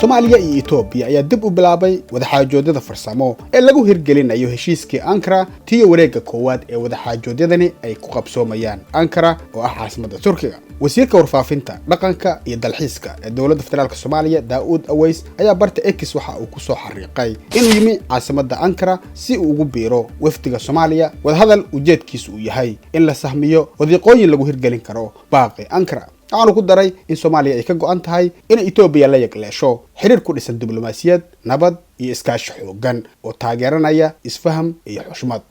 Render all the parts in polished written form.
Soomaaliya iyo Itoobiya ayaa dib u bilaabay wadaxaajoodada farsamo ee lagu hirgelinayo heshiiskii Ankara tiyo wareegga koowaad ee wadaxaajoodadani ay ku qabsoomayaan Ankara oo ah caasimadda Turkiga. wasiirka warfaafinta dhaqanka iyo dalxiiska ee dowladda federaalka Soomaaliya Daawud Aways ayaa barta X waxa uu ku soo xariiqay inuu yimi caasimadda Ankara si uu ugu biiro wafdiga Soomaaliya wadahadal ujeedkiisu uu yahay in la sahmiyo wadiiqooyin lagu hirgelin karo baaqi Ankara. waxaanu ku daray in Soomaaliya ay ka go'an tahay in Itoobiya la yaqleesho xiriir ku dhisan diblomaasiyad, nabad iyo iskaashi xooggan oo taageeranaya isfaham iyo xushmad.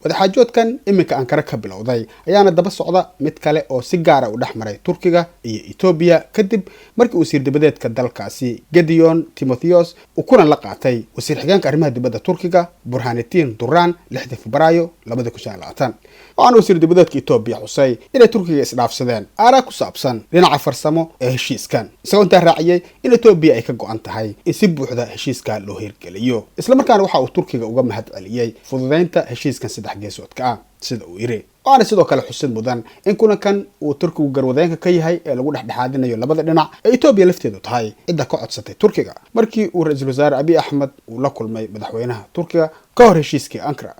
wadaxaajoodkan iminka Ankara ka bilowday ayaana daba socda mid kale oo si gaar ah u dhaxmaray Turkiga iyo Itoobiya kadib markii wasiir dibadeedka dalkaasi Gideon Timotheos uu kulan la qaatay wasiir xigeenka arrimaha dibadda Turkiga Burhanuddin Duran 6 Febraayo 2020. waxaana wasiir dibadeedka Itoobiya xusay inay Turkiga isdhaafsadeen aaraa ku saabsan dhinaca farsamo ee heshiiskan isagoo intaa raaciyay in Itoobiya ay ka go'an tahay in si buuxda heshiiska loo hirgeliyo. isla markaana waxa uu Turkiga uga mahad celiyay fududeynta heshiiskan geesoodka sida uu yiri. waxaana sidoo kale xusid mudan in kulankan uu Turkigu garwadeenka ka yahay ee lagu dhexdhexaadinayo labada dhinac ee Itoobiya lafteedu tahay cidda ka codsatay Turkiga markii uu ra'iisul wasaare Abiy Ahmed uu la kulmay madaxweynaha Turkiga ka hor heshiiskii Ankara.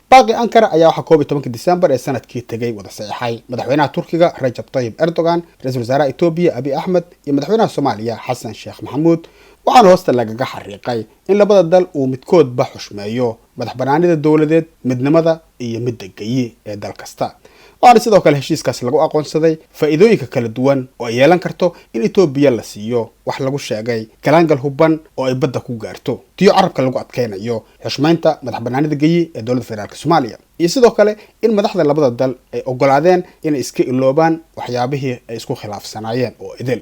baaqi Ankara ayaa waxa 12 December ee sanadkii tagay wada saxiixay madaxweynaha Turkiga Recep Tayyip Erdogan, ra'iisul wasaaraha Itoobiya Abiy Ahmed iyo madaxweynaha Soomaaliya Xasan Sheekh Maxamuud. waxaana hoosta lagaga xariiqay in labada dal uu midkoodba xushmeeyo madaxbanaanida dowladeed, midnimada iyo midda geyi ee dal kasta. waxaana sidoo kale heshiiskaas lagu aqoonsaday faa'iidooyinka kala duwan oo ay yeelan karto in Itoobiya la siiyo wax lagu sheegay galaangal hubban oo ay badda ku gaarto tiyo carabka lagu adkeynayo xushmeynta madaxbanaanida geyi ee dowladda federaalka Soomaaliya iyo sidoo kale in madaxda labada dal ay ogolaadeen inay iska iloobaan waxyaabihii ay isku khilaafsanaayeen oo idil.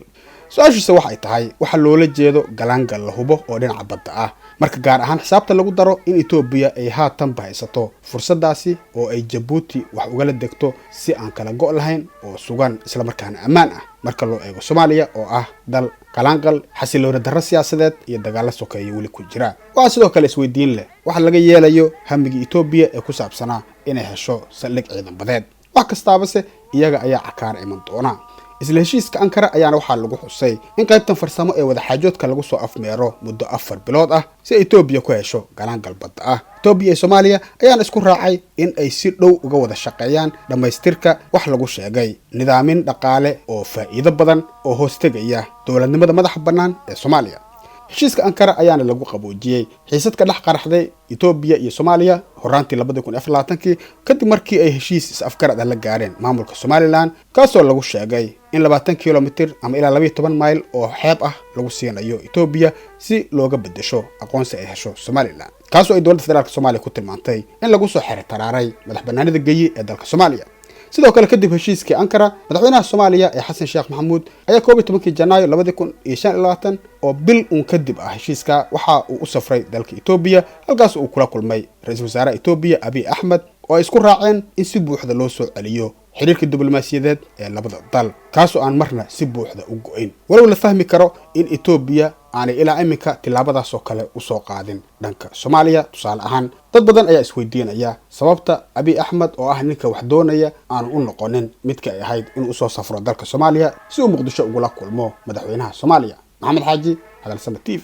su-aashiisa waxay tahay waxa loola jeedo galaangal la hubo oo dhinaca badda ah marka gaar ahaan xisaabta lagu daro in Itoobiya ay haatan bahaysato fursadaasi oo ay Djibouti wax ugala degto si aan kala go' lahayn oo sugan isla markaana ammaan ah marka loo eego Soomaaliya oo ah dal galaangal xasiloona darro siyaasadeed iyo dagaalo sokeeye weli ku jira. waxaa sidoo kale isweydiin leh waxa laga yeelayo hamigii Itoobiya ee ku saabsanaa inay hesho saldhig ciidan badeed. wax kastaabase iyaga ayaa cakaar iman doona. isla heshiiska Ankara ayaana waxaa lagu xusay in qaybtan farsamo ee wadaxaajoodka lagu soo afmeero muddo 4 bilood ah si Itoobiya ku hesho galaangal badda ah. Itoobiya iyo Soomaaliya ayaana isku raacay in ay si dhow uga wada shaqeeyaan dhamaystirka wax lagu sheegay nidaamin dhaqaale oo faa'iido badan oo hoostegaya dowladnimada madaxa bannaan ee Soomaaliya. heshiiska Ankara ayaana lagu qaboojiyay xiisad ka dhex qaraxday Itoobiya iyo Soomaaliya horaantii 2024 kadib markii ay heshiis is afgarad la gaareen maamulka Somaliland kaasoo lagu sheegay in 20 kilomitir ama ilaa 12 mayl oo xeeb ah lagu siinayo Itoobiya si looga bedesho aqoonsi ay hesho Somaliland kaasoo ay dowladda federaalka Soomaaliya ku tilmaantay in lagu soo xiriirtay madaxbanaanida geyi ee dalka Soomaaliya. sidoo kale kadib heshiiskii Ankara madaxweynaha Soomaaliya ee Xasan Sheekh Maxamuud ayaa 12 Janaayo 2025 oo bil uun kadib ah heshiiska waxa uu u safray dalka Itoobiya halkaas uu kula kulmay ra'iisul wasaaraha Itoobiya Abiy Ahmed oo ay isku raaceen in si buuxda loo soo celiyo xiriirka diblomaasiyadeed ee labada dal kaasoo aan marna si buuxda u go'in. walow la fahmi karo in Itoobiya aanay ilaa iminka tilaabadaas oo kale u soo qaadin dhanka Soomaaliya. tusaale ahaan dad badan ayaa isweydiinaya sababta Abiy Ahmed oo ah ninka wax doonaya aan u noqonin midka ay ahayd in uu soo safro dalka Soomaaliya si uu Muqdisho ugu la kulmo madaxweynaha Soomaaliya. Maxamed Xaaji, Hadal Sama TV.